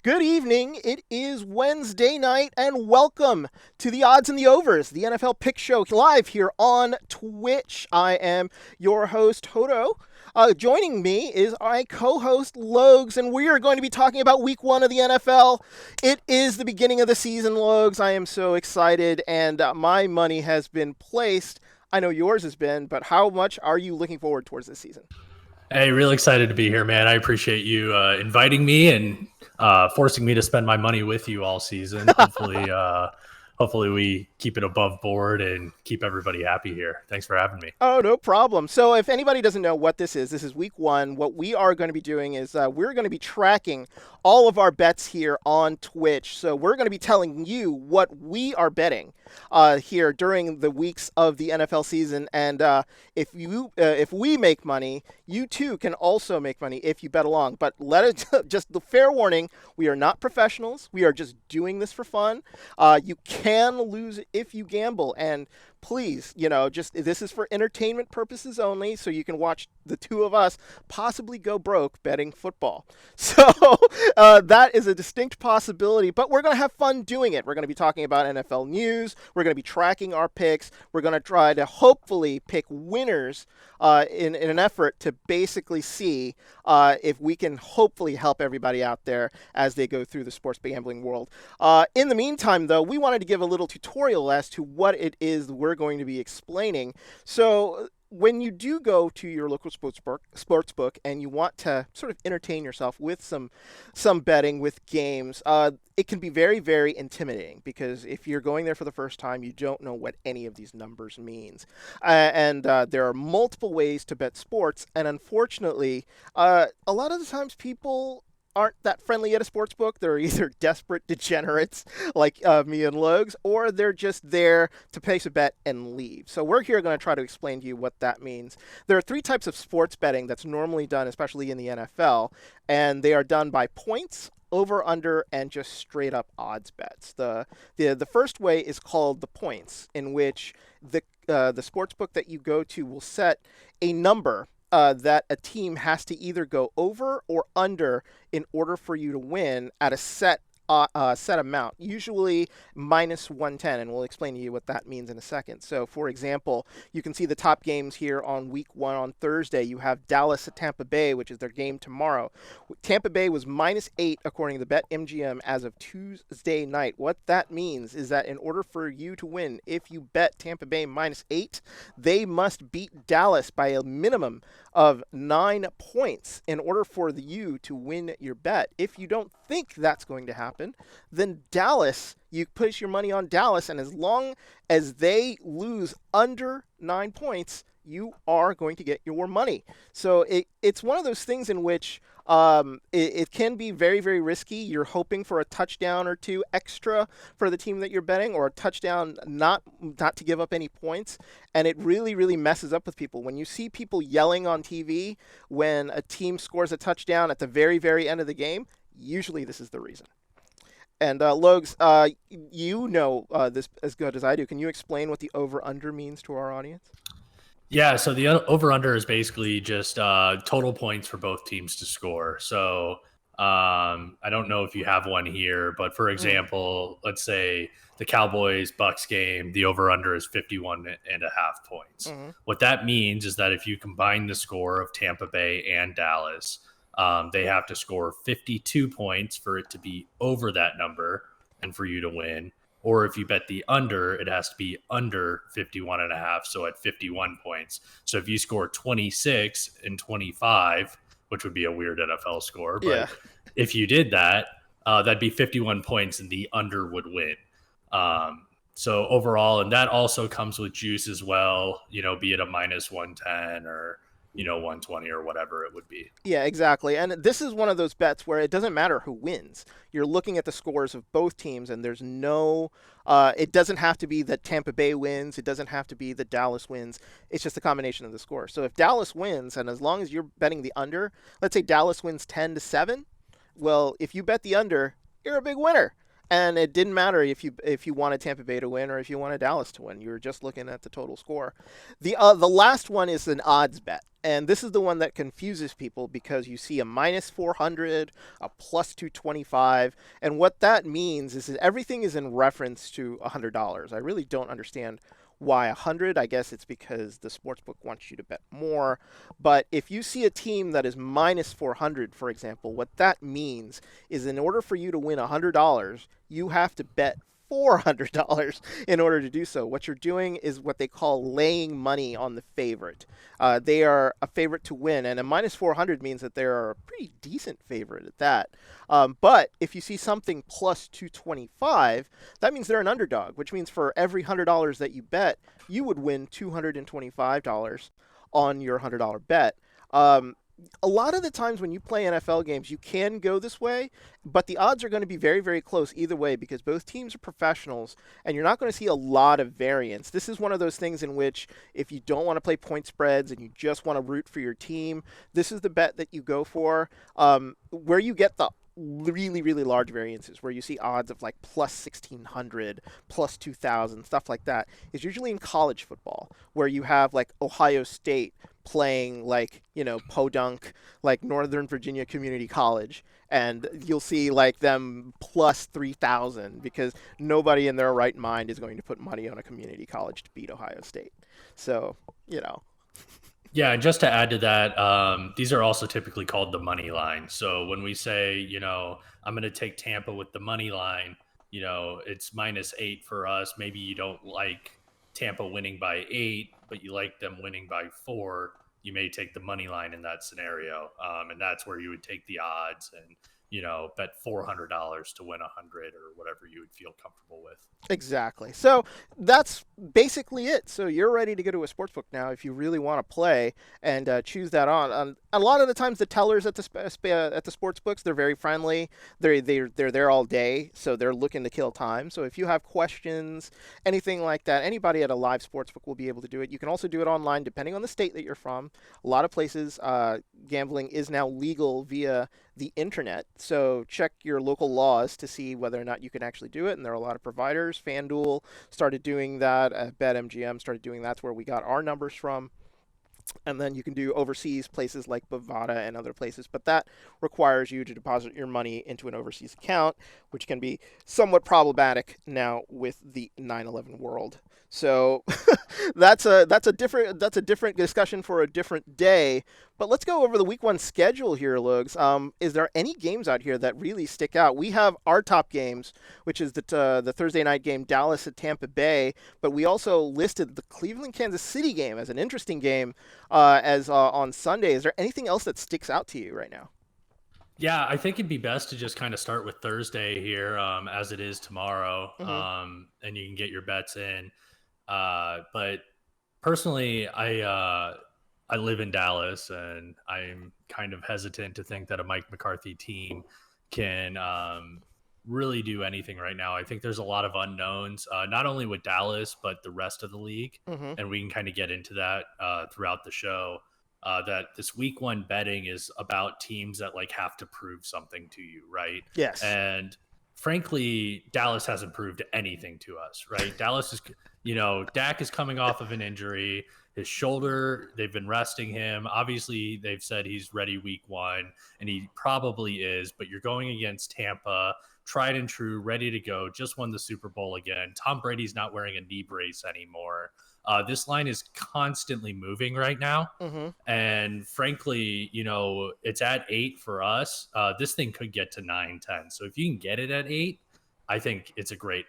Good evening. It is Wednesday night, and welcome to the Odds and the Overs, the NFL Pick Show, live here on Twitch. I am your host, Hodo. Joining me is my co-host, Logs, and we are going to be talking about Week 1 of the NFL. It is the beginning of the season, Logs. I am so excited, and my money has been placed. I know yours has been, but how much are you looking forward towards this season? Hey, really excited to be here, man. I appreciate you inviting me and forcing me to spend my money with you all season. Hopefully we keep it above board and keep everybody happy here. Thanks for having me. Oh, no problem. So if anybody doesn't know what this is Week 1. What we are going to be doing is we're going to be tracking all of our bets here on Twitch. So we're going to be telling you what we are betting here during the weeks of the NFL season. And if we make money, you too can also make money if you bet along. But just the fair warning, we are not professionals. We are just doing this for fun. You can lose if you gamble, and please, this is for entertainment purposes only, so you can watch the two of us possibly go broke betting football. So that is a distinct possibility, but we're going to have fun doing it. We're going to be talking about NFL news. We're going to be tracking our picks. We're going to try to hopefully pick winners in an effort to basically see if we can hopefully help everybody out there as they go through the sports gambling world. In the meantime, though, we wanted to give a little tutorial as to what it is we're going to be explaining. So when you do go to your local sportsbook and you want to sort of entertain yourself with some betting with games, it can be very, very intimidating because if you're going there for the first time, you don't know what any of these numbers means. And there are multiple ways to bet sports, and unfortunately, a lot of the times people aren't that friendly at a sports book. They're either desperate degenerates like me and Logs, or they're just there to place a bet and leave. So we're here going to try to explain to you what that means. There are three types of sports betting that's normally done, especially in the NFL, and they are done by points, over, under, and just straight up odds bets. The first way is called the points, in which the sports book that you go to will set a number that a team has to either go over or under in order for you to win at a set amount, usually minus 110, and we'll explain to you what that means in a second. So, for example, you can see the top games here on Week 1 on Thursday. You have Dallas at Tampa Bay, which is their game tomorrow. Tampa Bay was minus 8 according to the BetMGM as of Tuesday night. What that means is that in order for you to win, if you bet Tampa Bay minus 8, they must beat Dallas by a minimum of 9 points in order for you to win your bet. If you don't think that's going to happen, then Dallas, you place your money on Dallas, and as long as they lose under 9 points, you are going to get your money. So it's one of those things in which it can be very, very risky. You're hoping for a touchdown or two extra for the team that you're betting, or a touchdown not to give up any points. And it really, really messes up with people. When you see people yelling on TV when a team scores a touchdown at the very, very end of the game, usually this is the reason. And Logs, you know this as good as I do. Can you explain what the over-under means to our audience? Yeah, so the over-under is basically just total points for both teams to score. So I don't know if you have one here, but for example, let's say the Cowboys-Bucks game, the over-under is 51.5 points. Mm-hmm. What that means is that if you combine the score of Tampa Bay and Dallas, they have to score 52 points for it to be over that number and for you to win. Or if you bet the under, it has to be under 51.5, so at 51 points. So if you score 26 and 25, which would be a weird NFL score, but if you did that, that'd be 51 points and the under would win. So overall, and that also comes with juice as well, be it a minus 110 or 120 or whatever it would be. Yeah, exactly. And this is one of those bets where it doesn't matter who wins. You're looking at the scores of both teams, and there's it doesn't have to be that Tampa Bay wins. It doesn't have to be that Dallas wins. It's just a combination of the scores. So if Dallas wins, and as long as you're betting the under, let's say Dallas wins 10-7, well, if you bet the under, you're a big winner. And it didn't matter if you wanted Tampa Bay to win or if you wanted Dallas to win. You were just looking at the total score. The last one is an odds bet. And this is the one that confuses people because you see a minus 400, a plus 225, and what that means is that everything is in reference to $100. I really don't understand why 100. I guess it's because the sportsbook wants you to bet more. But if you see a team that is minus 400, for example, what that means is in order for you to win $100, you have to bet $400 in order to do so. What you're doing is what they call laying money on the favorite. They are a favorite to win, and a minus 400 means that they're a pretty decent favorite at that. But if you see something plus 225, that means they're an underdog, which means for every $100 that you bet, you would win $225 on your $100 bet. A lot of the times when you play NFL games, you can go this way, but the odds are going to be very, very close either way because both teams are professionals, and you're not going to see a lot of variance. This is one of those things in which if you don't want to play point spreads and you just want to root for your team, this is the bet that you go for. Where you get the really, really large variances where you see odds of like plus 1,600, plus 2,000, stuff like that is usually in college football where you have like Ohio State playing like, Podunk, like Northern Virginia Community College, and you'll see like them plus 3,000 because nobody in their right mind is going to put money on a community college to beat Ohio State. So, Yeah, and just to add to that, these are also typically called the money line. So when we say, I'm going to take Tampa with the money line, it's -8 for us. Maybe you don't like Tampa winning by 8, but you like them winning by 4. You may take the money line in that scenario, and that's where you would take the odds and bet $400 to win 100 or whatever you would feel comfortable with. Exactly. So that's basically it. So you're ready to go to a sportsbook now if you really want to play and choose that on. A lot of the times, the tellers at the sportsbooks, they're very friendly. They're there all day, so they're looking to kill time. So if you have questions, anything like that, anybody at a live sportsbook will be able to do it. You can also do it online, depending on the state that you're from. A lot of places, gambling is now legal via the internet. So check your local laws to see whether or not you can actually do it. And there are a lot of providers. FanDuel started doing that. BetMGM started doing that. That's where we got our numbers from. And then you can do overseas places like Bovada and other places, but that requires you to deposit your money into an overseas account, which can be somewhat problematic now with the 9/11 world. So that's a different discussion for a different day. But let's go over the week 1 schedule here, Lugs. Is there any games out here that really stick out? We have our top games, which is the Thursday night game, Dallas at Tampa Bay. But we also listed the Cleveland Kansas City game as an interesting game on Sunday. Is there anything else that sticks out to you right now? Yeah, I think it'd be best to just kind of start with Thursday here, as it is tomorrow, and you can get your bets in. But personally, I live in Dallas, and I'm kind of hesitant to think that a Mike McCarthy team can really do anything right now. I think there's a lot of unknowns, not only with Dallas, but the rest of the league. And we can kind of get into that throughout the show. That this week 1 betting is about teams that like have to prove something to you, right? Yes. And frankly, Dallas hasn't proved anything to us, right? Dallas is, Dak is coming off of an injury. His shoulder, they've been resting him. Obviously, they've said he's ready week 1, and he probably is, but you're going against Tampa, tried and true, ready to go, just won the Super Bowl again. Tom Brady's not wearing a knee brace anymore. This line is constantly moving right now. And frankly, it's at 8 for us. This thing could get to 9, 10. So if you can get it at 8, I think it's a great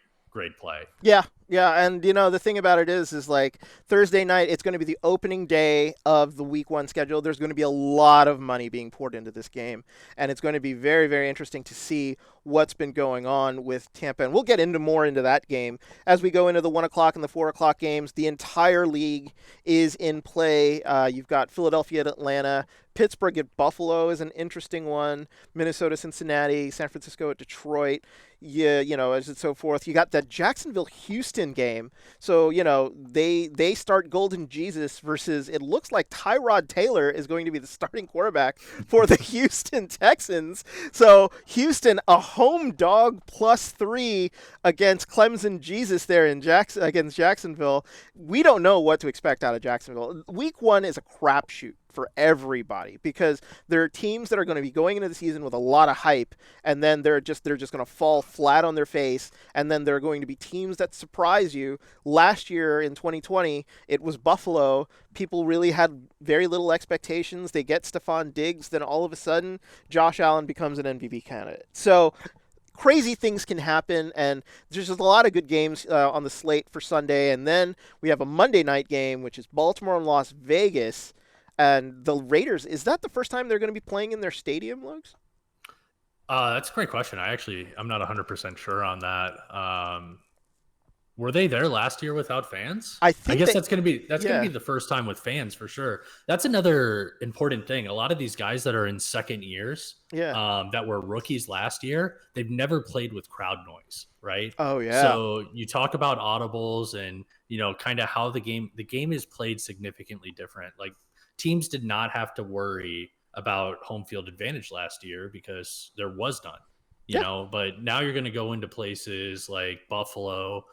play. Yeah. And the thing about it is like Thursday night, it's going to be the opening day of the week 1 schedule. There's going to be a lot of money being poured into this game, and it's going to be very, very interesting to see what's been going on with Tampa. And we'll get more into that game as we go into the 1 o'clock and the 4 o'clock games. The entire league is in play. You've got Philadelphia at Atlanta. Pittsburgh at Buffalo is an interesting one. Minnesota, Cincinnati, San Francisco at Detroit. Yeah, as and so forth. You got the Jacksonville-Houston Houston game. So, they start Golden Jesus versus, it looks like Tyrod Taylor is going to be the starting quarterback for the Houston Texans. So, Houston, a home dog +3 against Clemson Jesus there against Jacksonville. We don't know what to expect out of Jacksonville. Week 1 is a crapshoot for everybody because there are teams that are going to be going into the season with a lot of hype, and then they're just going to fall flat on their face, and then there are going to be teams that surprise you. Last year in 2020, it was Buffalo. People really had very little expectations. They get Stephon Diggs, then all of a sudden Josh Allen becomes an MVP candidate. So crazy things can happen, and there's just a lot of good games on the slate for Sunday. And then we have a Monday night game, which is Baltimore and Las Vegas. And the Raiders, is that the first time they're going to be playing in their stadium, Luke's? That's a great question. I'm not 100% sure on that. Were they there last year without fans? I guess that's going to be the first time with fans for sure. That's another important thing. A lot of these guys that are in second years, that were rookies last year, they've never played with crowd noise, right? Oh yeah. So you talk about audibles and kind of how the game is played significantly different. Like teams did not have to worry about home field advantage last year because there was none. But now you're going to go into places like Buffalo,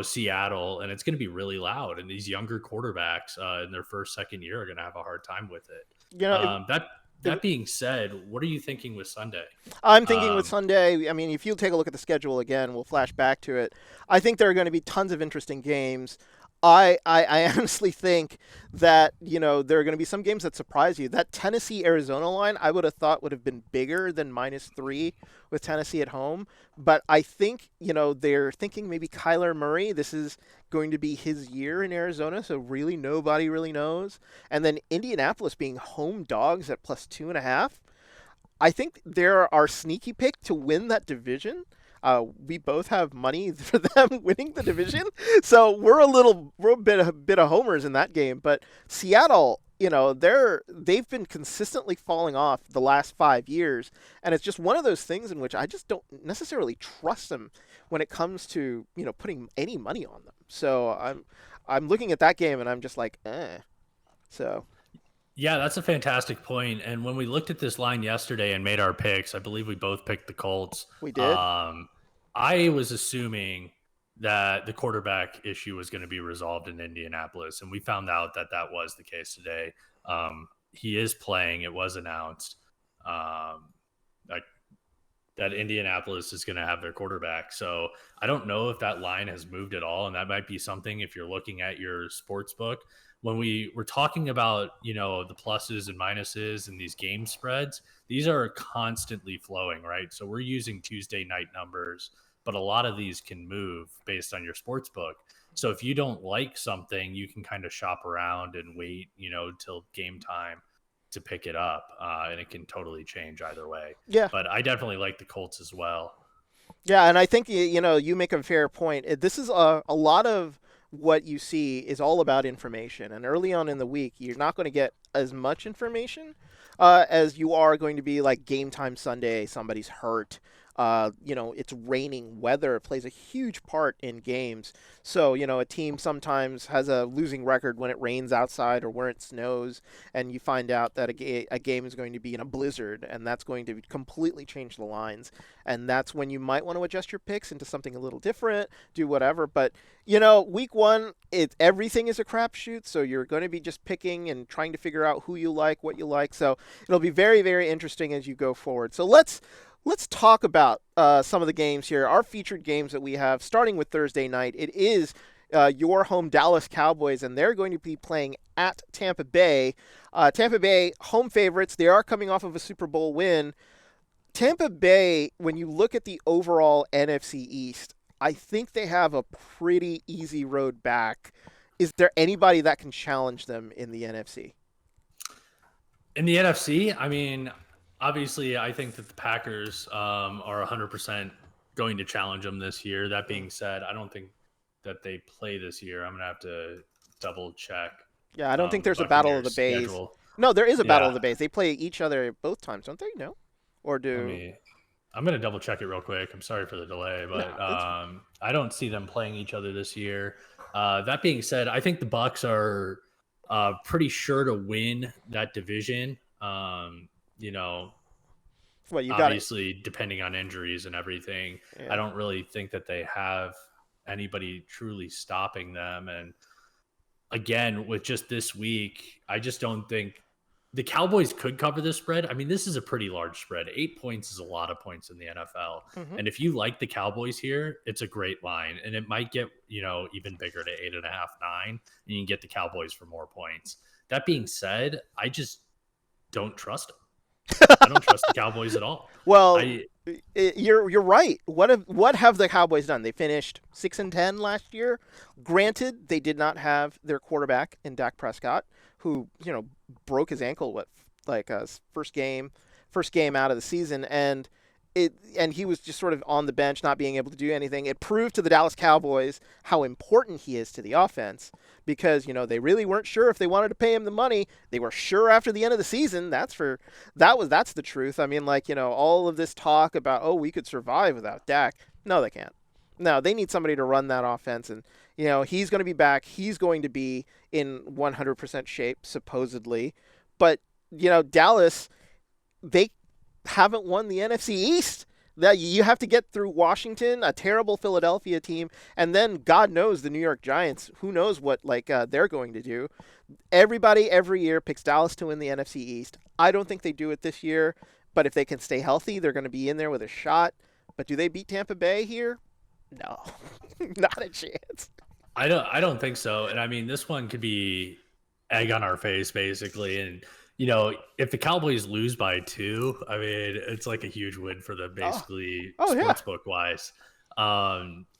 Seattle, and it's going to be really loud. And these younger quarterbacks in their second year are going to have a hard time with it. That being said, what are you thinking with Sunday? I'm thinking with Sunday, I mean, if you take a look at the schedule again, we'll flash back to it. I think there are going to be tons of interesting games. I honestly think that, there are going to be some games that surprise you. That Tennessee-Arizona line, I would have thought would have been bigger than -3 with Tennessee at home. But I think, they're thinking maybe Kyler Murray, this is going to be his year in Arizona, so really nobody really knows. And then Indianapolis being home dogs at +2.5. I think they're our sneaky pick to win that division. We both have money for them winning the division, so we're a bit of homers in that game. But Seattle, they've been consistently falling off the last 5 years, and it's just one of those things in which I just don't necessarily trust them when it comes to putting any money on them. So I'm looking at that game and I'm just like, eh. So. Yeah, that's a fantastic point. And when we looked at this line yesterday and made our picks, I believe we both picked the Colts. We did. I was assuming that the quarterback issue was going to be resolved in Indianapolis, and we found out that was the case today. He is playing. It was announced that Indianapolis is going to have their quarterback. So I don't know if that line has moved at all, and that might be something if you're looking at your sports book. When we were talking about, the pluses and minuses and these game spreads, these are constantly flowing, right? So we're using Tuesday night numbers, but a lot of these can move based on your sports book. So if you don't like something, you can kind of shop around and wait, till game time to pick it up. And it can totally change either way. Yeah. But I definitely like the Colts as well. Yeah. And I think, you make a fair point. This is a lot of what you see is all about information. And early on in the week, you're not going to get as much information as you are going to be like game time Sunday, somebody's hurt. It's raining. Weather plays a huge part in games. So, a team sometimes has a losing record when it rains outside or where it snows, and you find out that a game is going to be in a blizzard, and that's going to completely change the lines. And that's when you might want to adjust your picks into something a little different, do whatever. But, week 1, everything is a crapshoot, so you're going to be just picking and trying to figure out who you like, what you like. So it'll be very, very interesting as you go forward. So let's talk about some of the games here. Our featured games that we have, starting with Thursday night. It is your home Dallas Cowboys, and they're going to be playing at Tampa Bay. Tampa Bay, home favorites. They are coming off of a Super Bowl win. Tampa Bay, when you look at the overall NFC East, I think they have a pretty easy road back. Is there anybody that can challenge them in the NFC? In the NFC, I mean, obviously, I think that the Packers are 100% going to challenge them this year. That being said, I don't think that they play this year. I'm going to have to double check. Yeah, I don't think there's a Battle of the Bays. No, there is a Battle of the Bays. They play each other both times, don't they? No? Or do... I'm gonna double check it real quick. I'm sorry for the delay, No, but it's I don't see them playing each other this year. That being said, I think the Bucks are pretty sure to win that division. You know, well, you got it. obviously depending on injuries and everything, I Yeah. don't really think that they have anybody truly stopping them. And again, with just this week, I just don't think the Cowboys could cover this spread. I mean, this is a pretty large spread. 8 points is a lot of points in the NFL. Hmm. And if you like the Cowboys here, it's a great line. And it might get, even bigger to 8.5, 9, and you can get the Cowboys for more points. That being said, I just don't trust them. I don't trust the Cowboys at all. Well, I you're right. What have the Cowboys done? They finished 6-10 last year. Granted, they did not have their quarterback in Dak Prescott, who broke his ankle like first game out of the season, and he was just sort of on the bench, not being able to do anything. It proved to the Dallas Cowboys how important he is to the offense because they really weren't sure if they wanted to pay him the money. They were sure after the end of the season. That's the truth. I mean, all of this talk about, oh, we could survive without Dak. No, they can't. No, they need somebody to run that offense, and he's going to be back. He's going to be in 100% shape supposedly, but Dallas, they haven't won the NFC East. That you have to get through Washington, a terrible Philadelphia team, and then God knows the New York Giants. Who knows what they're going to do? Everybody every year picks Dallas to win the NFC East. I don't think they do it this year, but if they can stay healthy, they're going to be in there with a shot. But do they beat Tampa Bay here? No, not a chance. I don't think so. And I mean, this one could be egg on our face basically. And if the Cowboys lose by 2, I mean, it's like a huge win for them Oh, basically oh yeah, sportsbook wise.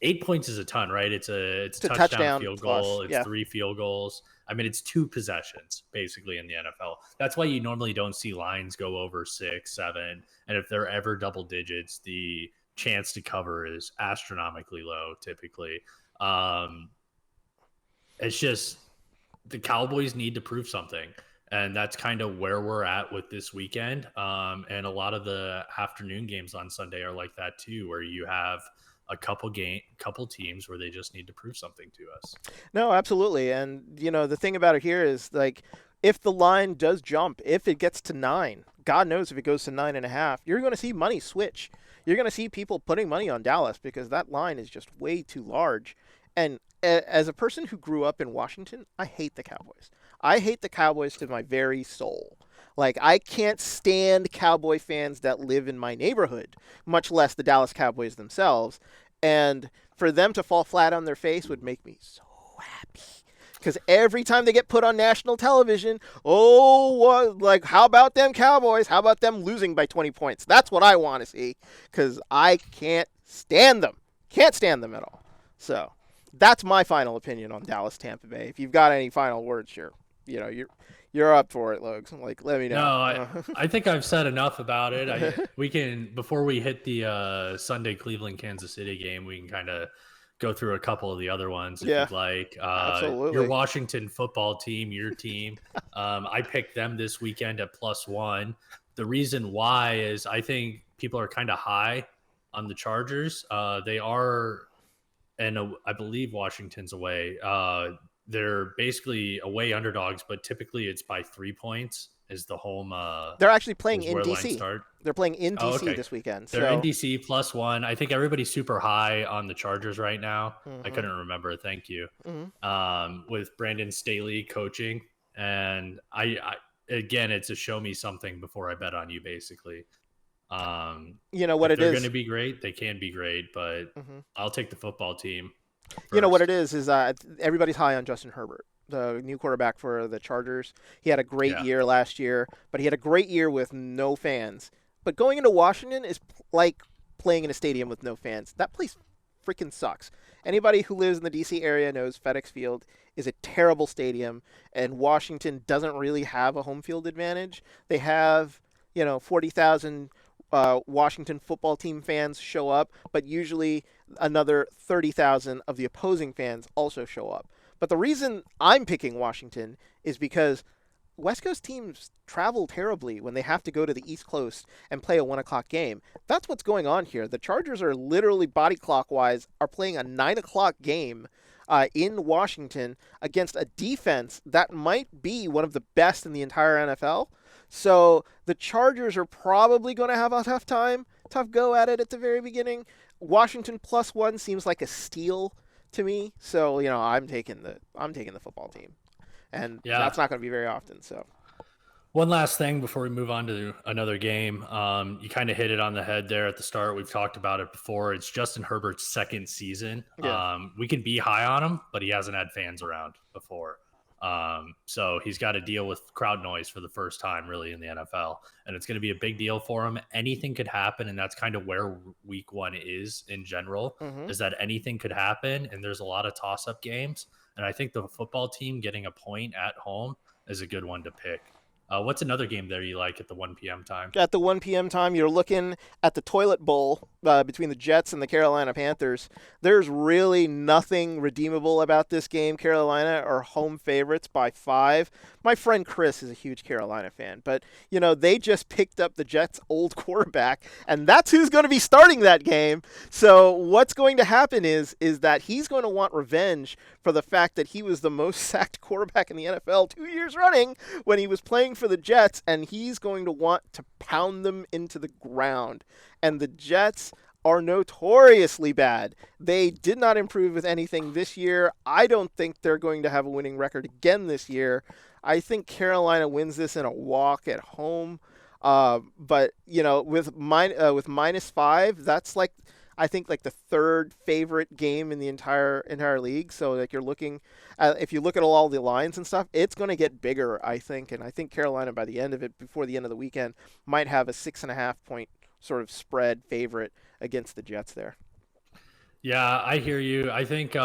8 points is a ton, right? It's a it's a touchdown, touchdown field plus. goal, it's Yeah. 3 field goals. I mean, it's 2 possessions basically in the NFL. That's why you normally don't see lines go over 6, 7, and if they're ever double digits, the chance to cover is astronomically low typically. Um, it's just the Cowboys need to prove something. And that's kind of where we're at with this weekend. And a lot of the afternoon games on Sunday are like that too, where you have a couple teams where they just need to prove something to us. No, absolutely. And the thing about it here is if the line does jump, if it gets to 9, God knows if it goes to 9.5, you're going to see money switch. You're going to see people putting money on Dallas because that line is just way too large. And as a person who grew up in Washington, I hate the Cowboys. I hate the Cowboys to my very soul. I can't stand Cowboy fans that live in my neighborhood, much less the Dallas Cowboys themselves. And for them to fall flat on their face would make me so happy. Because every time they get put on national television, oh, how about them Cowboys? How about them losing by 20 points? That's what I want to see. Because I can't stand them. Can't stand them at all. So that's my final opinion on Dallas Tampa Bay. If you've got any final words here, you're up for it, Logs. Let me know. No, I think I've said enough about it. We can, before we hit the Sunday Cleveland Kansas City game, we can kind of go through a couple of the other ones if you'd like. Absolutely. Your Washington football team, your team. I picked them this weekend at +1. The reason why is I think people are kind of high on the Chargers. They are, and I believe Washington's away. They're basically away underdogs, but typically it's by 3 points is the home. They're actually playing is in where lines DC. start. They're playing in DC Okay. this weekend. They're in DC +1. I think everybody's super high on the Chargers right now. I couldn't remember. Thank you. With Brandon Staley coaching, and I again, it's a show me something before I bet on you, basically. You know what if it they're is. going to be great, they can be great, but I'll take the football team. You know what first. it is everybody's high on Justin Herbert, the new quarterback for the Chargers. He had a great year last year, but he had a great year with no fans. But going into Washington is like playing in a stadium with no fans. That place freaking sucks. Anybody who lives in the DC area knows FedEx Field is a terrible stadium, and Washington doesn't really have a home field advantage. They have, 40,000 Washington football team fans show up, but usually another 30,000 of the opposing fans also show up. But the reason I'm picking Washington is because West Coast teams travel terribly when they have to go to the East Coast and play a 1 o'clock game. That's what's going on here. The Chargers are literally body clockwise are playing a 9 o'clock game in Washington against a defense that might be one of the best in the entire NFL. So the Chargers are probably going to have a tough go at it at the very beginning. Washington +1 seems like a steal to me. So I'm taking the football team, and that's not going to be very often. So. One last thing before we move on to another game. You kind of hit it on the head there at the start. We've talked about it before. It's Justin Herbert's second season. Yeah. We can be high on him, but he hasn't had fans around before. So he's got to deal with crowd noise for the first time really in the NFL. And it's going to be a big deal for him. Anything could happen. And that's kind of where week 1 is in general, is that anything could happen. And there's a lot of toss-up games. And I think the football team getting a point at home is a good one to pick. What's another game there you like at the 1 p.m. time? At the 1 p.m. time, you're looking at the toilet bowl between the Jets and the Carolina Panthers. There's really nothing redeemable about this game. Carolina are home favorites by 5. My friend Chris is a huge Carolina fan, but, they just picked up the Jets' old quarterback, and that's who's going to be starting that game. So what's going to happen is that he's going to want revenge for the fact that he was the most sacked quarterback in the NFL 2 years running when he was playing for the Jets, and he's going to want to pound them into the ground. And the Jets are notoriously bad. They did not improve with anything this year. I don't think they're going to have a winning record again this year. I think Carolina wins this in a walk at home. But with -5, that's I think the third favorite game in the entire league. So you're looking at, if you look at all the lines and stuff, it's going to get bigger, I think. And I think Carolina by the end of it, before the end of the weekend, might have a 6.5 point sort of spread favorite against the Jets there. Yeah, I hear you. I think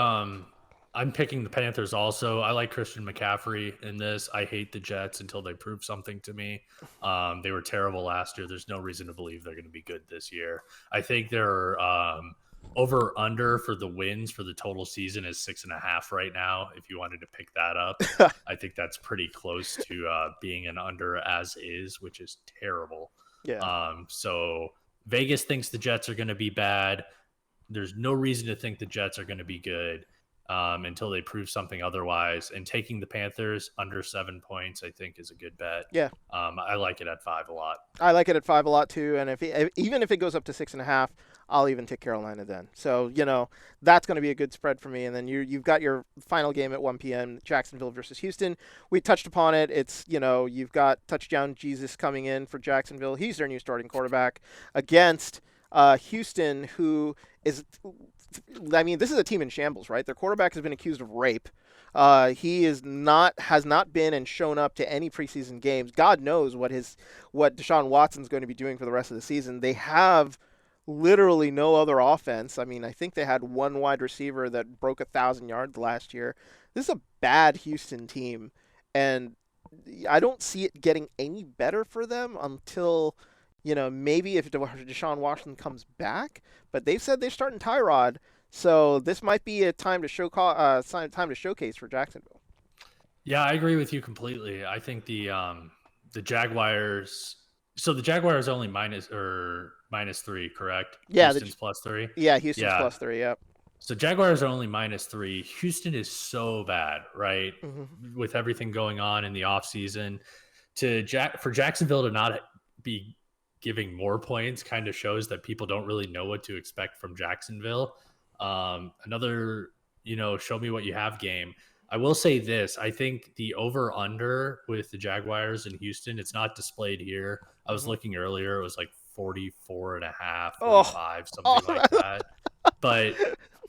I'm picking the Panthers also. I like Christian McCaffrey in this. I hate the Jets until they prove something to me. They were terrible last year. There's no reason to believe they're going to be good this year. I think they're over/under for the wins for the total season is 6.5 right now. If you wanted to pick that up, I think that's pretty close to being an under as is, which is terrible. Yeah. So Vegas thinks the Jets are going to be bad. There's no reason to think the Jets are going to be good until they prove something otherwise. And taking the Panthers under 7 points, I think, is a good bet. Yeah. I like it at 5 a lot. I like it at 5 a lot too. And even if it goes up to 6.5, I'll even take Carolina then. So, that's going to be a good spread for me. And then you've got your final game at 1 p.m., Jacksonville versus Houston. We touched upon it. It's, you've got touchdown Jesus coming in for Jacksonville. He's their new starting quarterback against Houston, who is, this is a team in shambles, right? Their quarterback has been accused of rape. He has not been and shown up to any preseason games. God knows what Deshaun Watson's going to be doing for the rest of the season. They have literally no other offense. I think they had one wide receiver that broke 1,000 yards last year. This is a bad Houston team, and I don't see it getting any better for them until, maybe if Deshaun Watson comes back. But they've said they're starting Tyrod, so this might be a time to showcase for Jacksonville. Yeah, I agree with you completely. I think the Jaguars. So the Jaguars only -3, correct? Yeah, Houston's +3. Yeah, Houston's +3. Yep. So Jaguars are only -3. Houston is so bad, right? Mm-hmm. With everything going on in the offseason. For Jacksonville to not be giving more points kind of shows that people don't really know what to expect from Jacksonville. Another, show me what you have game. I will say this. I think the over/under with the Jaguars in Houston, it's not displayed here. I was looking earlier. It was like 44.5, 45, something like that. But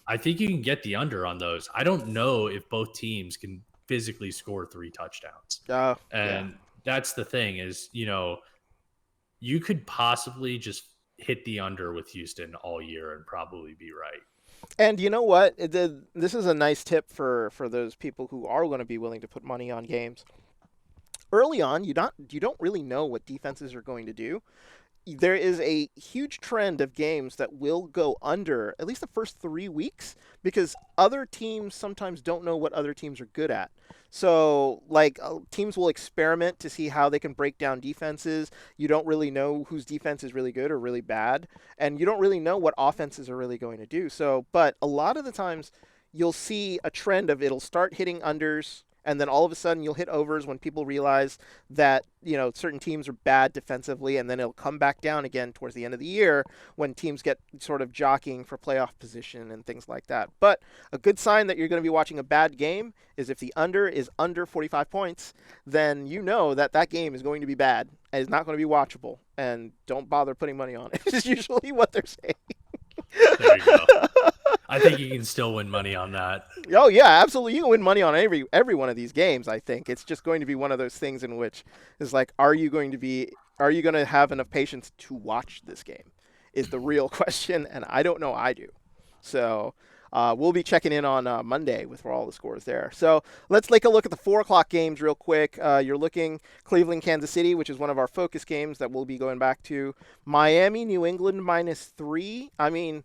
I think you can get the under on those. I don't know if both teams can physically score 3 touchdowns. And that's the thing is, you could possibly just hit the under with Houston all year and probably be right. And you know what? This is a nice tip for those people who are going to be willing to put money on games. Early on, you don't really know what defenses are going to do. There is a huge trend of games that will go under at least the first 3 weeks because other teams sometimes don't know what other teams are good at. So, like, teams will experiment to see how they can break down defenses. You don't really know whose defense is really good or really bad, and you don't really know what offenses are really going to do. So, but a lot of the times, you'll see a trend of it'll start hitting unders, and then all of a sudden you'll hit overs when people realize that certain teams are bad defensively, and then it'll come back down again towards the end of the year when teams get sort of jockeying for playoff position and things like that. But a good sign that you're going to be watching a bad game is if the under is under 45 points, then you know that that game is going to be bad and is not going to be watchable, and don't bother putting money on it. Is usually what they're saying. There you go. I think you can still win money on that. Oh yeah, absolutely. You can win money on every one of these games. I think it's just going to be one of those things in which is like, are you going to have enough patience to watch this game? Is the real question, and I don't know. I do. So we'll be checking in on Monday with all the scores there. So let's take a look at the 4:00 games real quick. You're looking Cleveland, Kansas City, which is one of our focus games that we'll be going back to. Miami, New England -3. I mean,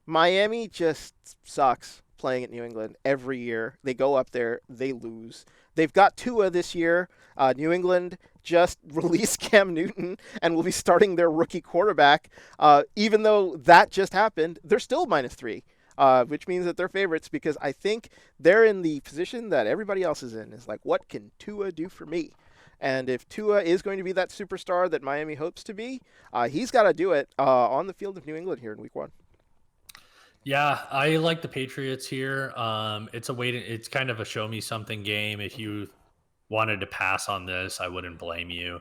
Miami just sucks playing at New England every year. They go up there, they lose. They've got Tua this year. New England just released Cam Newton and will be starting their rookie quarterback. Even though that just happened, they're still -3, which means that they're favorites because I think they're in the position that everybody else is in. Is like, what can Tua do for me? And if Tua is going to be that superstar that Miami hopes to be, he's got to do it on the field of New England here in Week 1. Yeah, I like the Patriots here. It's kind of a show me something game. If you wanted to pass on this, I wouldn't blame you.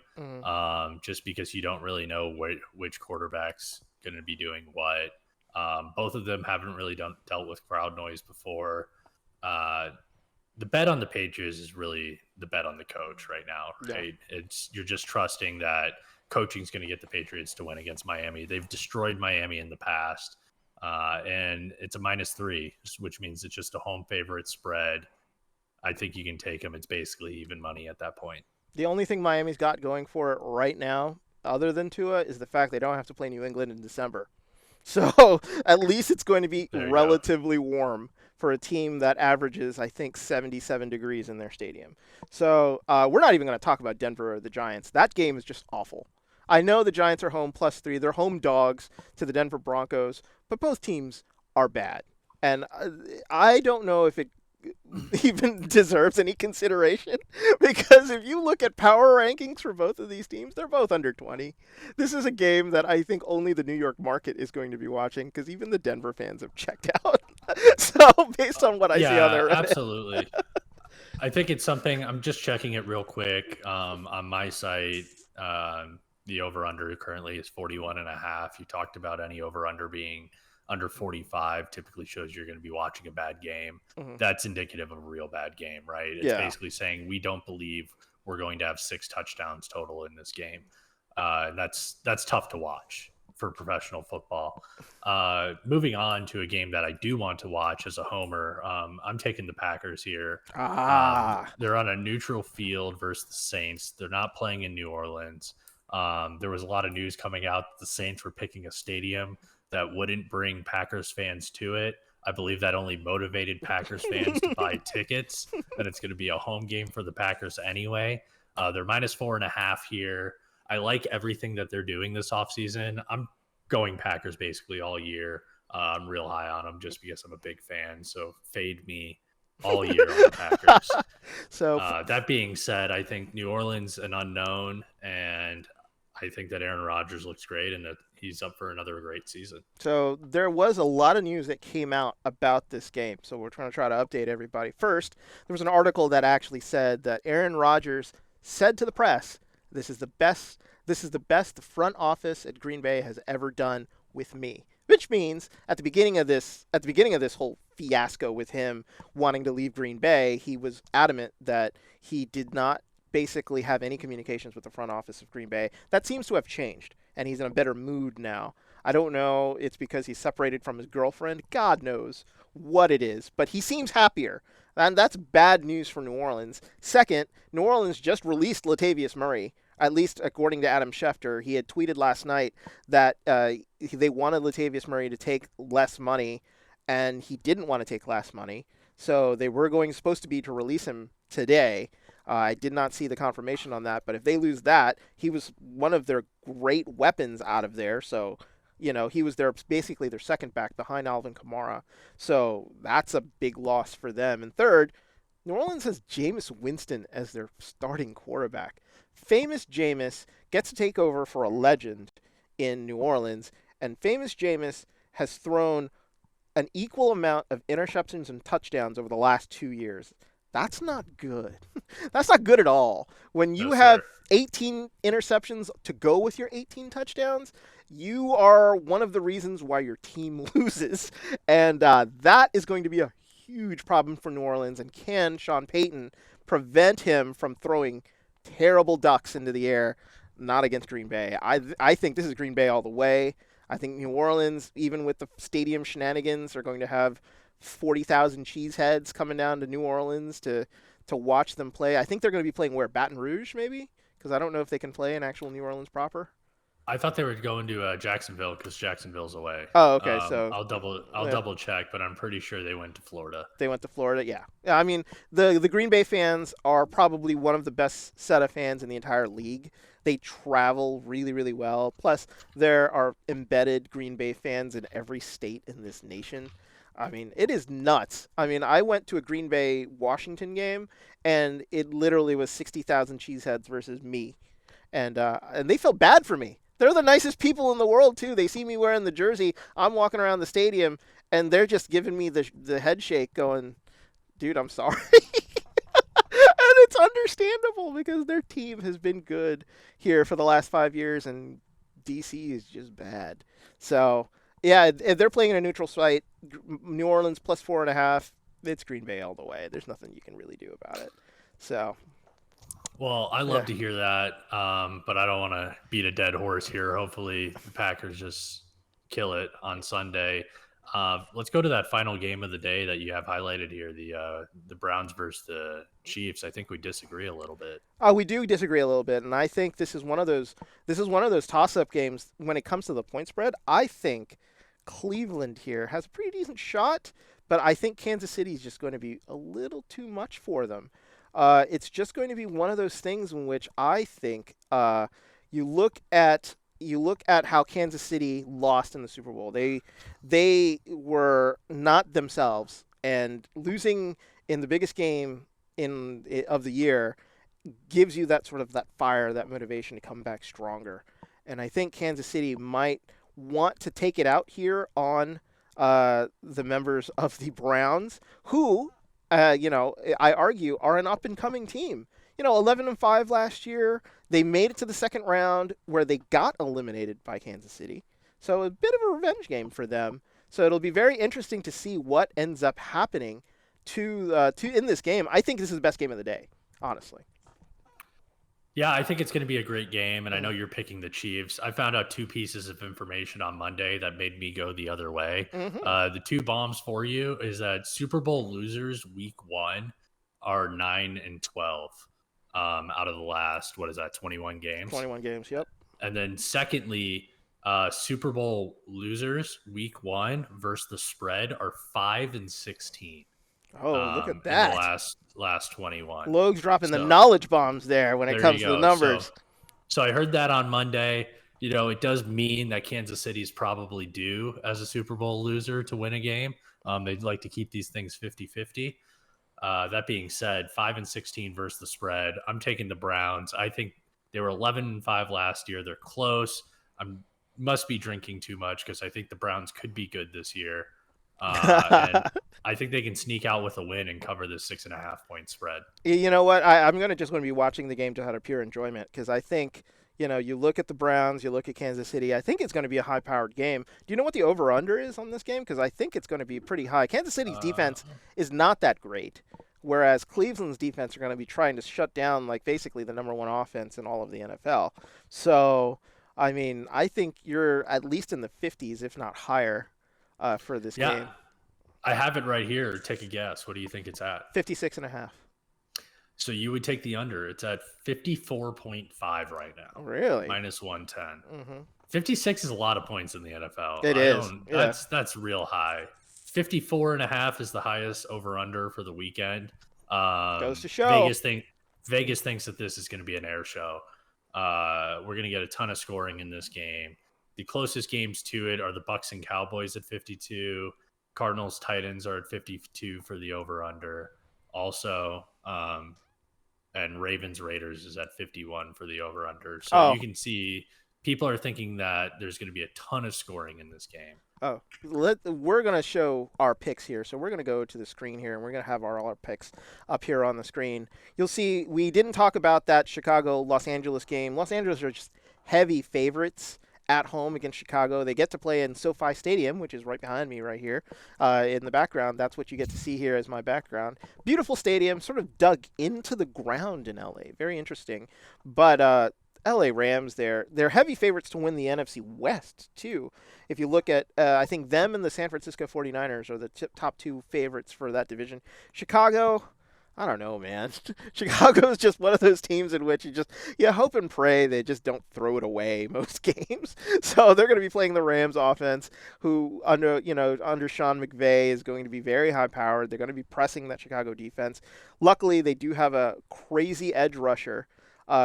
Just because you don't really know which quarterback's going to be doing what. Both of them haven't really dealt with crowd noise before. The bet on the Patriots is really the bet on the coach right now, right? Yeah. You're just trusting that coaching's going to get the Patriots to win against Miami. They've destroyed Miami in the past. And it's a -3, which means it's just a home favorite spread. I think you can take them. It's basically even money at that point. The only thing Miami's got going for it right now, other than Tua, is the fact they don't have to play New England in December. So at least it's going to be relatively warm for a team that averages, I think, 77 degrees in their stadium. So we're not even going to talk about Denver or the Giants. That game is just awful. I know the Giants are home +3. They're home dogs to the Denver Broncos, but both teams are bad. And I don't know if it even deserves any consideration because if you look at power rankings for both of these teams, they're both under 20. This is a game that I think only the New York market is going to be watching because even the Denver fans have checked out. So based on what I see on there. Absolutely. I think it's something, I'm just checking it real quick on my site. The over-under currently is 41.5. You talked about any over-under being under 45 typically shows you're going to be watching a bad game. Mm-hmm. That's indicative of a real bad game, right? It's basically saying we don't believe we're going to have 6 touchdowns total in this game. And that's tough to watch for professional football. Moving on to a game that I do want to watch as a homer, I'm taking the Packers here. They're on a neutral field versus the Saints. They're not playing in New Orleans. There was a lot of news coming out that the Saints were picking a stadium that wouldn't bring Packers fans to it. I believe that only motivated Packers fans to buy tickets, and it's going to be a home game for the Packers anyway. They're -4.5 here. I like everything that they're doing this offseason. I'm going Packers basically all year. I'm real high on them just because I'm a big fan, so fade me all year on the Packers. So that being said, I think New Orleans an unknown, and I think that Aaron Rodgers looks great and that he's up for another great season. So there was a lot of news that came out about this game. So we're trying to update everybody. First, there was an article that actually said that Aaron Rodgers said to the press, this is the best the front office at Green Bay has ever done with me. Which means at the beginning of this whole fiasco with him wanting to leave Green Bay, he was adamant that he did not basically have any communications with the front office of Green Bay. That seems to have changed, and he's in a better mood now. I don't know, it's because he's separated from his girlfriend. God knows what it is, but he seems happier. And that's bad news for New Orleans. Second, New Orleans just released Latavius Murray. At least according to Adam Schefter, he had tweeted last night that they wanted Latavius Murray to take less money, and he didn't want to take less money. So they were supposed to release him today. I did not see the confirmation on that, but if they lose that, he was one of their great weapons out of there. So, he was basically their second back behind Alvin Kamara. So that's a big loss for them. And third, New Orleans has Jameis Winston as their starting quarterback. Famous Jameis gets to take over for a legend in New Orleans, and famous Jameis has thrown an equal amount of interceptions and touchdowns over the last 2 years. That's not good. That's not good at all. When you have 18 interceptions to go with your 18 touchdowns, you are one of the reasons why your team loses. And that is going to be a huge problem for New Orleans. And can Sean Payton prevent him from throwing terrible ducks into the air? Not against Green Bay. I think this is Green Bay all the way. I think New Orleans, even with the stadium shenanigans, are going to have 40,000 cheeseheads coming down to New Orleans to watch them play. I think they're going to be playing where? Baton Rouge, maybe? Because I don't know if they can play in actual New Orleans proper. I thought they were going to Jacksonville because Jacksonville's away. Oh, okay. So I'll double check, but I'm pretty sure they went to Florida. They went to Florida, yeah. I mean, the Green Bay fans are probably one of the best set of fans in the entire league. They travel really, really well. Plus, there are embedded Green Bay fans in every state in this nation. I mean, it is nuts. I mean, I went to a Green Bay Washington game, and it literally was 60,000 cheeseheads versus me, and they felt bad for me. They're the nicest people in the world too. They see me wearing the jersey. I'm walking around the stadium, and they're just giving me the head shake, going, "Dude, I'm sorry." And it's understandable because their team has been good here for the last 5 years, and DC is just bad. So. Yeah, if they're playing in a neutral site, New Orleans plus 4.5, it's Green Bay all the way. There's nothing you can really do about it. So, well, I love to hear that, but I don't want to beat a dead horse here. Hopefully, the Packers just kill it on Sunday. Let's go to that final game of the day that you have highlighted here, the Browns versus the Chiefs. I think we disagree a little bit. We do disagree a little bit, and I think this is one of those toss-up games when it comes to the point spread. I think Cleveland here has a pretty decent shot, but I think Kansas City is just going to be a little too much for them. It's just going to be one of those things in which I think you look at how Kansas City lost in the Super Bowl. They were not themselves, and losing in the biggest game of the year gives you that fire, that motivation to come back stronger. And I think Kansas City might want to take it out here on the members of the Browns, who, I argue are an up-and-coming team. 11-5 last year. They made it to the second round where they got eliminated by Kansas City. So a bit of a revenge game for them. So it'll be very interesting to see what ends up happening to in this game. I think this is the best game of the day, honestly. Yeah, I think it's going to be a great game, and I know you're picking the Chiefs. I found out 2 pieces of information on Monday that made me go the other way. Mm-hmm. The 2 bombs for you is that Super Bowl losers week 1 are 9-12 out of the last, 21 games? 21 games, yep. And then secondly, Super Bowl losers week 1 versus the spread are 5-16. Oh, look at that! In the last 21. Logue's dropping the knowledge bombs there when it comes to the numbers. So I heard that on Monday. It does mean that Kansas City's probably due as a Super Bowl loser to win a game. They'd like to keep these things 50-50. That being said, 5-16 versus the spread. I'm taking the Browns. I think they were 11-5 last year. They're close. Must be drinking too much because I think the Browns could be good this year. And I think they can sneak out with a win and cover this 6.5 point spread. You know what? I'm going to be watching the game just out of pure enjoyment because I think, you look at the Browns, you look at Kansas City. I think it's going to be a high-powered game. Do you know what the over/under is on this game? Because I think it's going to be pretty high. Kansas City's defense is not that great, whereas Cleveland's defense are going to be trying to shut down basically the number 1 offense in all of the NFL. So, I mean, I think you're at least in the 50s, if not higher, for this game. I have it right here. Take a guess. What do you think it's at? 56.5. So you would take the under. It's at 54.5 right now. Really? Minus 110. Mm-hmm. 56 is a lot of points in the NFL. It is. That's real high. 54.5 is the highest over under for the weekend. Goes to show. Vegas thinks that this is going to be an air show. We're going to get a ton of scoring in this game. The closest games to it are the Bucks and Cowboys at 52. Cardinals Titans are at 52 for the over under. Also, and Ravens Raiders is at 51 for the over under. So you can see people are thinking that there's going to be a ton of scoring in this game. Oh, we're going to show our picks here. So we're going to go to the screen here, and we're going to have all our picks up here on the screen. You'll see we didn't talk about that Chicago-Los Angeles game. Los Angeles are just heavy favorites at home against Chicago. They get to play in SoFi Stadium, which is right behind me right here in the background. That's what you get to see here as my background. Beautiful stadium, sort of dug into the ground in LA. Very interesting. But LA Rams, they're heavy favorites to win the NFC West, too. If you look at, I think them and the San Francisco 49ers are the top two favorites for that division. Chicago, I don't know, man. Chicago is just one of those teams in which you hope and pray they just don't throw it away most games. So they're going to be playing the Rams offense, who under Sean McVay is going to be very high powered. They're going to be pressing that Chicago defense. Luckily, they do have a crazy edge rusher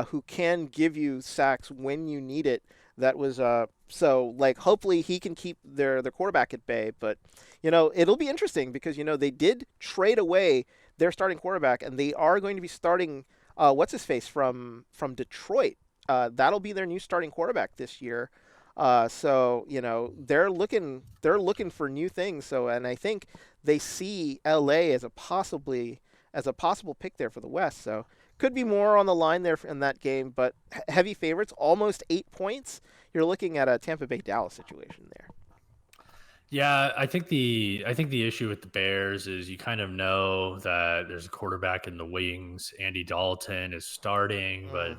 who can give you sacks when you need it. That was hopefully he can keep their quarterback at bay. But it'll be interesting because they did trade away their starting quarterback, and they are going to be starting what's his face from Detroit. That'll be their new starting quarterback this year. So they're looking for new things. So, and I think they see LA as a possible pick there for the West. So could be more on the line there in that game, but heavy favorites, almost 8 points. You're looking at a Tampa Bay Dallas situation there. Yeah, I think the issue with the Bears is you kind of know that there's a quarterback in the wings. Andy Dalton is starting, but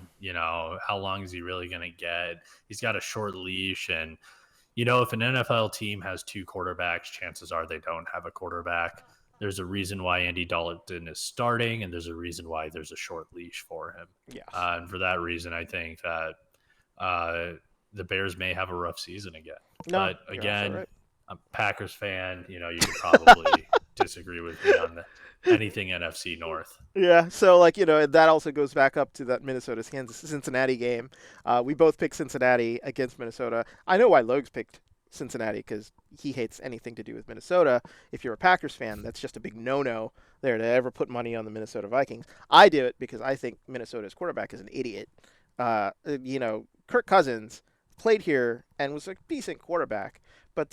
how long is he really going to get? He's got a short leash, and if an NFL team has two quarterbacks, chances are they don't have a quarterback. There's a reason why Andy Dalton is starting, and there's a reason why there's a short leash for him. Yeah. And for that reason, I think that the Bears may have a rough season again. No, but again, right. I'm a Packers fan. You could probably disagree with me on anything NFC North. Yeah, so that also goes back up to that Minnesota-Cincinnati game. We both picked Cincinnati against Minnesota. I know why Logs picked Cincinnati because he hates anything to do with Minnesota. If you're a Packers fan, that's just a big no-no there to ever put money on the Minnesota Vikings. I do it because I think Minnesota's quarterback is an idiot. Kirk Cousins played here and was a decent quarterback, but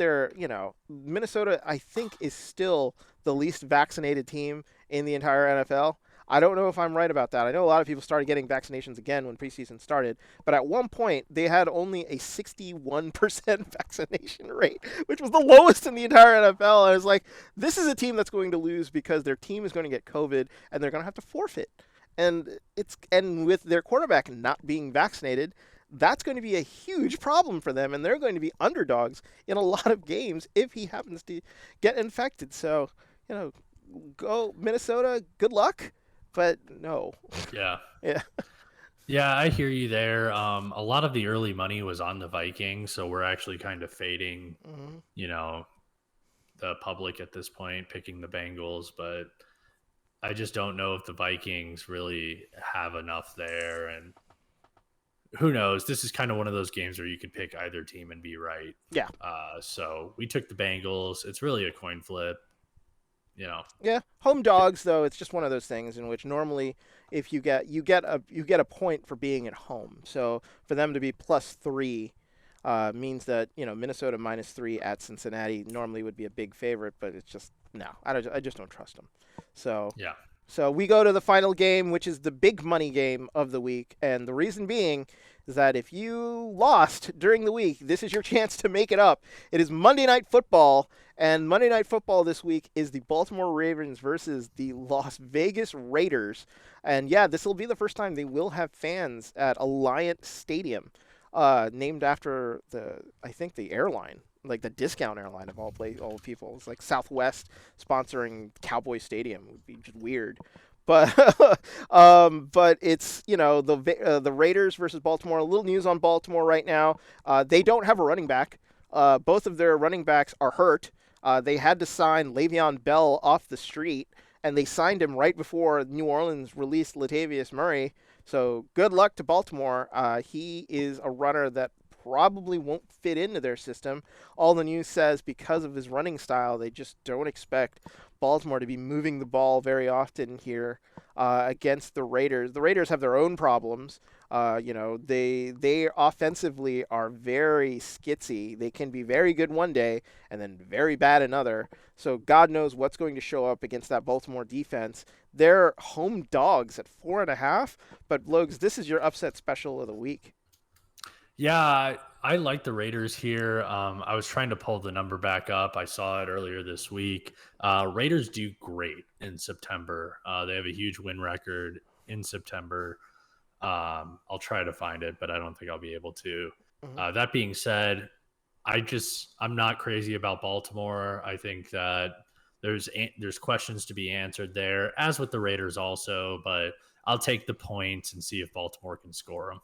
Minnesota, I think, is still the least vaccinated team in the entire NFL. I don't know if I'm right about that. I know a lot of people started getting vaccinations again when preseason started, but at one point they had only a 61% vaccination rate, which was the lowest in the entire NFL. I was like, this is a team that's going to lose because their team is going to get COVID and they're going to have to forfeit. And with their quarterback not being vaccinated, that's going to be a huge problem for them, and they're going to be underdogs in a lot of games if he happens to get infected. So, go Minnesota, good luck. But no. Yeah. Yeah. Yeah, I hear you there. A lot of the early money was on the Vikings, so we're actually kind of fading, the public at this point, picking the Bengals. But I just don't know if the Vikings really have enough there. And who knows? This is kind of one of those games where you could pick either team and be right. Yeah. So we took the Bengals. It's really a coin flip. Yeah, home dogs though, it's just one of those things in which normally if you get a point for being at home. So for them to be +3 means that Minnesota -3 at Cincinnati normally would be a big favorite, but it's just no. I just don't trust them. So yeah. So we go to the final game, which is the big money game of the week, and the reason being is that if you lost during the week, this is your chance to make it up. It is Monday Night Football, and Monday Night Football this week is the Baltimore Ravens versus the Las Vegas Raiders. And yeah, this will be the first time they will have fans at Alliant Stadium, named after the airline, like the discount airline of all people. It's like Southwest sponsoring Cowboy Stadium would be just weird. But but it's the Raiders versus Baltimore. A little news on Baltimore right now. They don't have a running back. Both of their running backs are hurt. They had to sign Le'Veon Bell off the street, and they signed him right before New Orleans released Latavius Murray. So good luck to Baltimore. He is a runner that probably won't fit into their system. All the news says because of his running style, they just don't expect Baltimore to be moving the ball very often here against the Raiders. The Raiders have their own problems. They offensively are very skitsy. They can be very good one day and then very bad another. So God knows what's going to show up against that Baltimore defense. They're home dogs at 4.5. But Logs, this is your upset special of the week. Yeah, I like the Raiders here. I was trying to pull the number back up. I saw it earlier this week. Raiders do great in September. They have a huge win record in September. I'll try to find it, but I don't think I'll be able to. That being said, I'm not crazy about Baltimore. I think that there's questions to be answered there, as with the Raiders also. But I'll take the points and see if Baltimore can score them.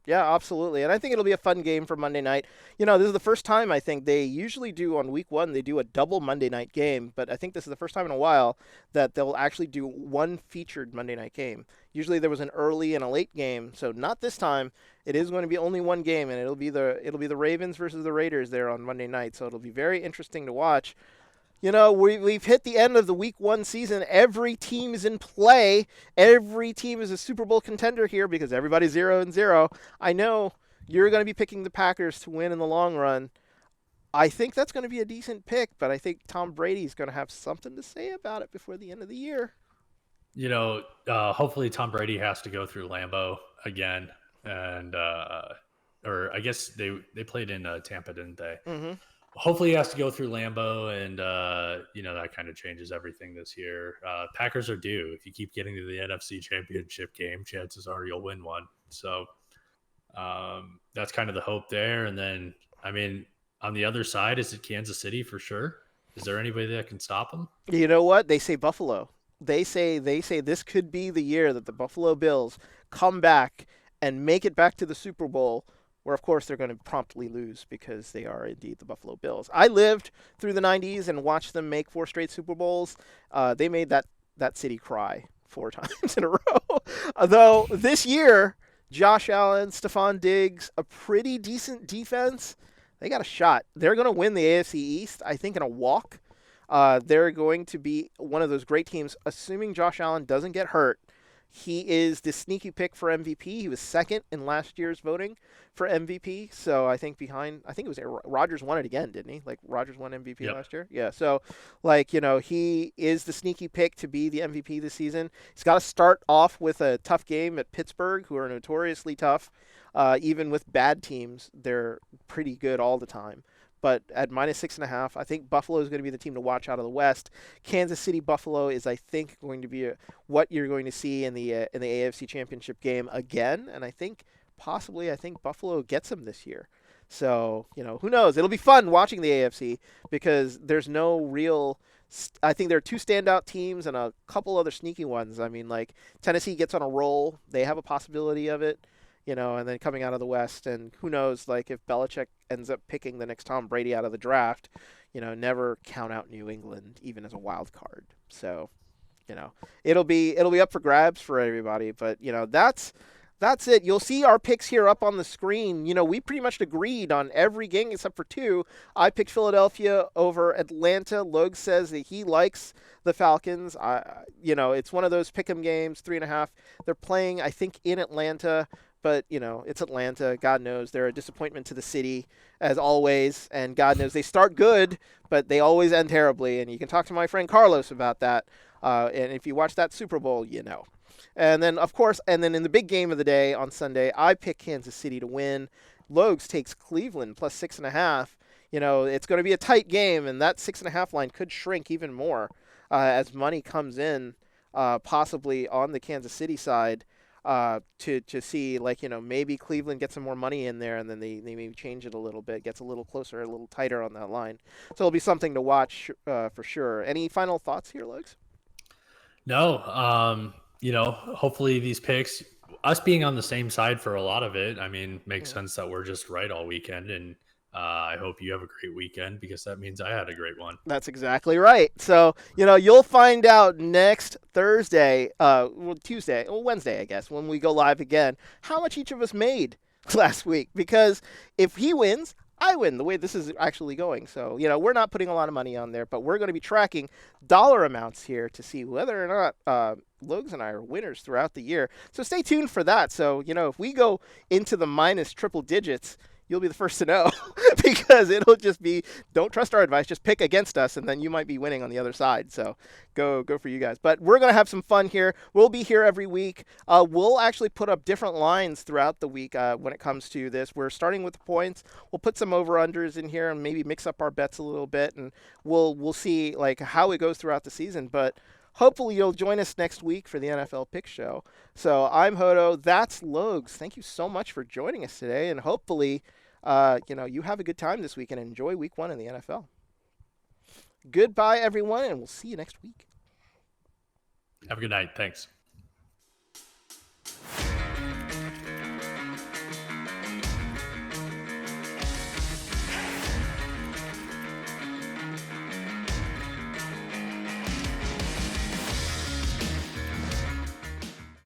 Yeah, absolutely. And I think it'll be a fun game for Monday night. This is the first time I think they usually do on week one, they do a double Monday night game, but I think this is the first time in a while that they'll actually do one featured Monday night game. Usually there was an early and a late game, so not this time. It is going to be only one game, and it'll be the Ravens versus the Raiders there on Monday night, so it'll be very interesting to watch. We've hit the end of the week one season. Every team is in play. Every team is a Super Bowl contender here because everybody's 0-0. I know you're going to be picking the Packers to win in the long run. I think that's going to be a decent pick, but I think Tom Brady's going to have something to say about it before the end of the year. Hopefully Tom Brady has to go through Lambeau again. And, or I guess they played in Tampa, didn't they? Mm-hmm. Hopefully he has to go through Lambeau, and that kind of changes everything this year. Packers are due. If you keep getting to the NFC Championship game, chances are you'll win one. So that's kind of the hope there. And then, on the other side, is it Kansas City for sure? Is there anybody that can stop them? You know what? They say Buffalo. They say this could be the year that the Buffalo Bills come back and make it back to the Super Bowl, where, of course, they're going to promptly lose because they are indeed the Buffalo Bills. I lived through the 90s and watched them make 4 straight Super Bowls. They made that city cry 4 times in a row. Though this year, Josh Allen, Stephon Diggs, a pretty decent defense. They got a shot. They're going to win the AFC East, I think, in a walk. They're going to be one of those great teams, assuming Josh Allen doesn't get hurt. He is the sneaky pick for MVP. He was second in last year's voting for MVP. So I think it was Rodgers won it again, didn't he? Like Rodgers won MVP last year. Yeah. So he is the sneaky pick to be the MVP this season. He's got to start off with a tough game at Pittsburgh, who are notoriously tough. Even with bad teams, they're pretty good all the time. But at -6.5, I think Buffalo is going to be the team to watch out of the West. Kansas City Buffalo is, I think, going to be what you're going to see in the AFC Championship game again. And I think Buffalo gets them this year. So who knows? It'll be fun watching the AFC because there's no real. I think there are 2 standout teams and a couple other sneaky ones. Like Tennessee gets on a roll; they have a possibility of it. And then coming out of the West, and who knows, if Belichick ends up picking the next Tom Brady out of the draft, never count out New England even as a wild card. So, it'll be up for grabs for everybody. But that's it. You'll see our picks here up on the screen. We pretty much agreed on every game except for 2. I picked Philadelphia over Atlanta. Logue says that he likes the Falcons. It's one of those pick'em games, 3.5. They're playing, I think, in Atlanta. But, it's Atlanta. God knows they're a disappointment to the city, as always. And God knows they start good, but they always end terribly. And you can talk to my friend Carlos about that. And if you watch that Super Bowl, And then, of course, in the big game of the day on Sunday, I pick Kansas City to win. Logs takes Cleveland plus 6.5. It's going to be a tight game, and that 6.5 line could shrink even more as money comes in, possibly on the Kansas City side. To see maybe Cleveland gets some more money in there and then they maybe change it a little bit, gets a little closer, a little tighter on that line. So it'll be something to watch for sure. Any final thoughts here, Lugs? No. Hopefully these picks, us being on the same side for a lot of it, makes sense that we're just right all weekend. And I hope you have a great weekend because that means I had a great one. That's exactly right. So, you'll find out next Thursday, Tuesday, Wednesday, I guess, when we go live again, how much each of us made last week. Because if he wins, I win the way this is actually going. So, we're not putting a lot of money on there, but we're going to be tracking dollar amounts here to see whether or not Logs and I are winners throughout the year. So stay tuned for that. So, if we go into the minus triple digits, you'll be the first to know because it'll just be, don't trust our advice, just pick against us, and then you might be winning on the other side. So go for you guys. But we're going to have some fun here. We'll be here every week. We'll actually put up different lines throughout the week when it comes to this. We're starting with the points. We'll put some over-unders in here and maybe mix up our bets a little bit, and we'll see like how it goes throughout the season. But hopefully you'll join us next week for the NFL Pick Show. So I'm Hodo. That's Logs. Thank you so much for joining us today, and hopefully you have a good time this week and enjoy week 1 in the NFL. Goodbye, everyone, and we'll see you next week. Have a good night. Thanks.